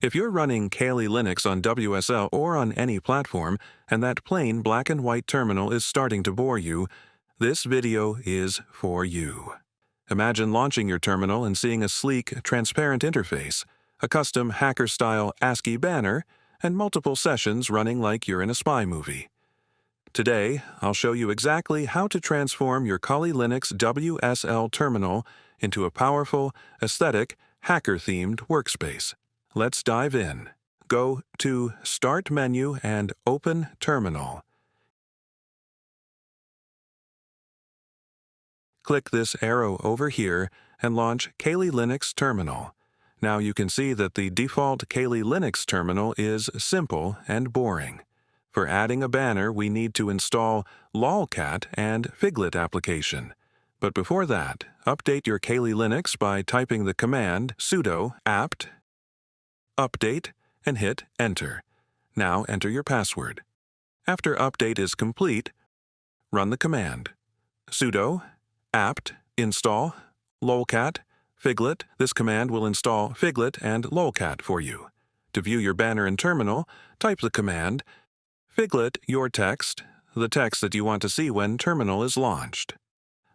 If you're running Kali Linux on WSL or on any platform, and that plain black and white terminal is starting to bore you, this video is for you. Imagine launching your terminal and seeing a sleek, transparent interface, a custom hacker-style ASCII banner, and multiple sessions running like you're in a spy movie. Today, I'll show you exactly how to transform your Kali Linux WSL terminal into a powerful, aesthetic, hacker-themed workspace. Let's dive in. Go to Start menu and Open Terminal. Click this arrow over here and launch Kali Linux Terminal. Now you can see that the default Kali Linux terminal is simple and boring. For adding a banner, we need to install lolcat and Figlet application. But before that, update your Kali Linux by typing the command sudo apt update and hit Enter. Now enter your password. After update is complete, run the command sudo apt install lolcat Figlet. This command will install Figlet and lolcat for you. To view your banner and terminal, type the command Figlet your text, the text that you want to see when terminal is launched.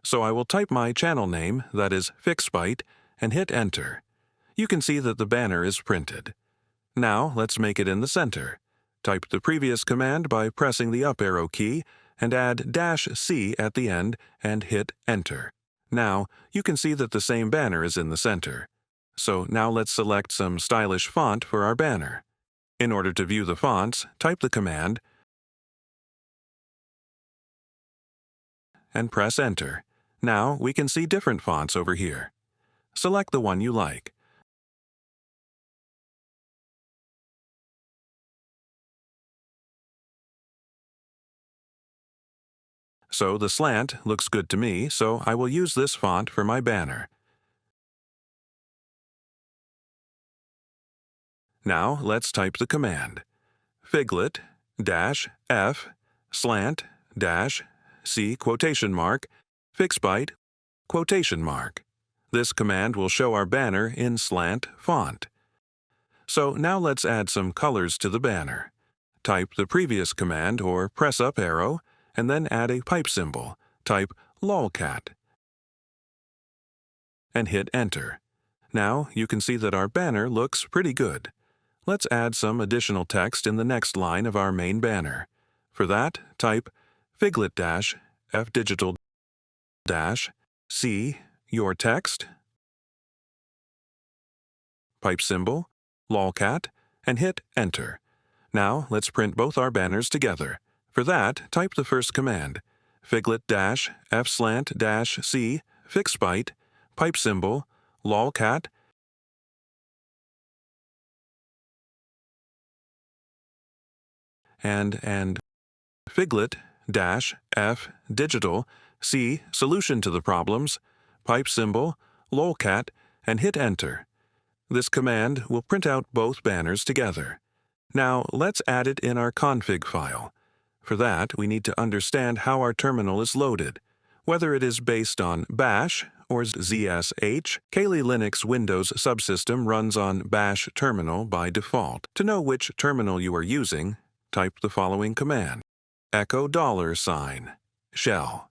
So I will type my channel name, that is Fixbyte, and hit Enter. You can see that the banner is printed. Now let's make it in the center. Type the previous command by pressing the up arrow key and add -C at the end and hit Enter. Now you can see that the same banner is in the center. So now let's select some stylish font for our banner. In order to view the fonts, type the command and press Enter. Now we can see different fonts over here. Select the one you like. So the slant looks good to me, so I will use this font for my banner. Now let's type the command Figlet -F slant -C quotation mark Fixbyte quotation mark. This command will show our banner in slant font. So now let's add some colors to the banner. Type the previous command or press up arrow and then add a pipe symbol. Type lolcat and hit Enter. Now you can see that our banner looks pretty good. Let's add some additional text in the next line of our main banner. For that, type Figlet -F digital -C your text, pipe symbol, lolcat, and hit Enter. Now let's print both our banners together. For that, type the first command, Figlet -F slant -C Fixbyte, pipe symbol, lolcat, and Figlet -F digital C solution to the problems, pipe symbol, lolcat, and hit Enter. This command will print out both banners together. Now let's add it in our config file. For that, we need to understand how our terminal is loaded, whether it is based on Bash or ZSH. Kali Linux Windows Subsystem runs on Bash terminal by default. To know which terminal you are using, type the following command, echo $, shell.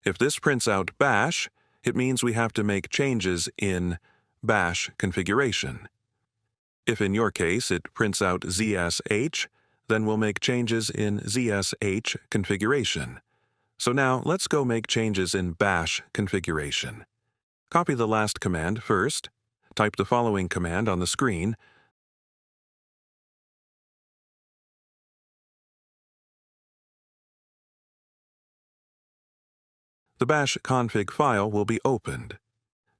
If this prints out Bash, it means we have to make changes in Bash configuration. If in your case it prints out ZSH, then we'll make changes in ZSH configuration. So now let's go make changes in Bash configuration. Copy the last command first, type the following command on the screen, the Bash config file will be opened.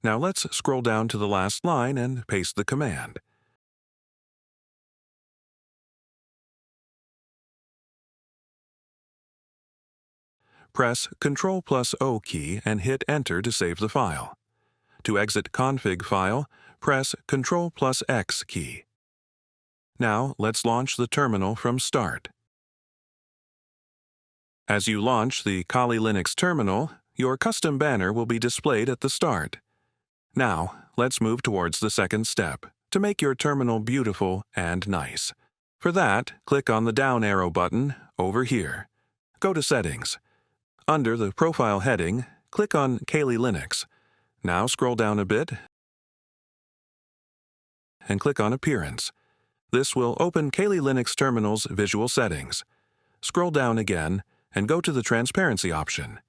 Now let's scroll down to the last line and paste the command. Press Ctrl+O key and hit Enter to save the file. To exit config file, press Ctrl+X key. Now let's launch the terminal from Start. As you launch the Kali Linux terminal, your custom banner will be displayed at the start. Now, let's move towards the second step, to make your terminal beautiful and nice. For that, click on the down arrow button over here. Go to Settings. Under the Profile heading, click on Kali Linux. Now scroll down a bit and click on Appearance. This will open Kali Linux Terminal's visual settings. Scroll down again and go to the Transparency option.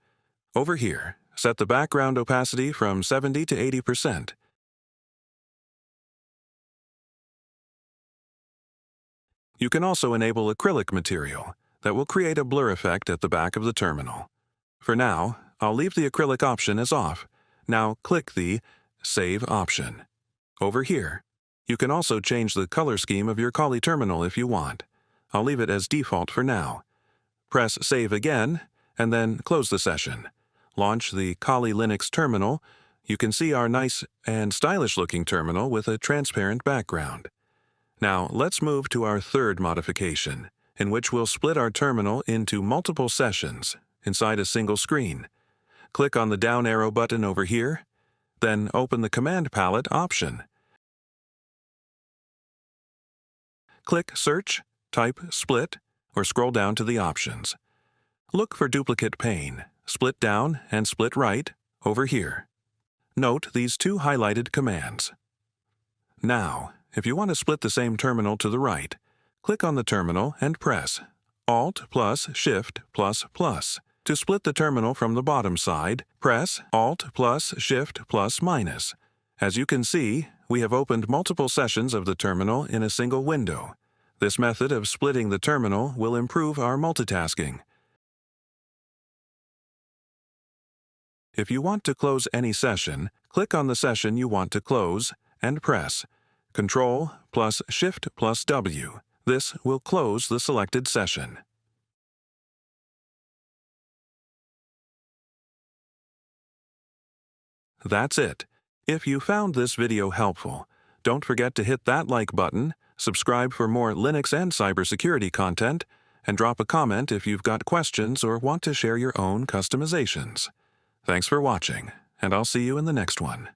Over here, set the background opacity from 70 to 80%. You can also enable acrylic material that will create a blur effect at the back of the terminal. For now, I'll leave the acrylic option as off. Now click the Save option. Over here, you can also change the color scheme of your Kali terminal if you want. I'll leave it as default for now. Press Save again, and then close the session. Launch the Kali Linux terminal. You can see our nice and stylish-looking terminal with a transparent background. Now, let's move to our third modification, in which we'll split our terminal into multiple sessions inside a single screen. Click on the down arrow button over here, then open the Command Palette option. Click Search, type Split, or scroll down to the options. Look for Duplicate Pane, Split Down and Split Right over here. Note these two highlighted commands. Now, if you want to split the same terminal to the right, click on the terminal and press Alt plus Shift plus plus. To split the terminal from the bottom side, press Alt plus Shift plus minus. As you can see, we have opened multiple sessions of the terminal in a single window. This method of splitting the terminal will improve our multitasking. If you want to close any session, click on the session you want to close and press Ctrl plus Shift plus W. This will close the selected session. That's it. If you found this video helpful, don't forget to hit that like button, subscribe for more Linux and cybersecurity content, and drop a comment if you've got questions or want to share your own customizations. Thanks for watching, and I'll see you in the next one.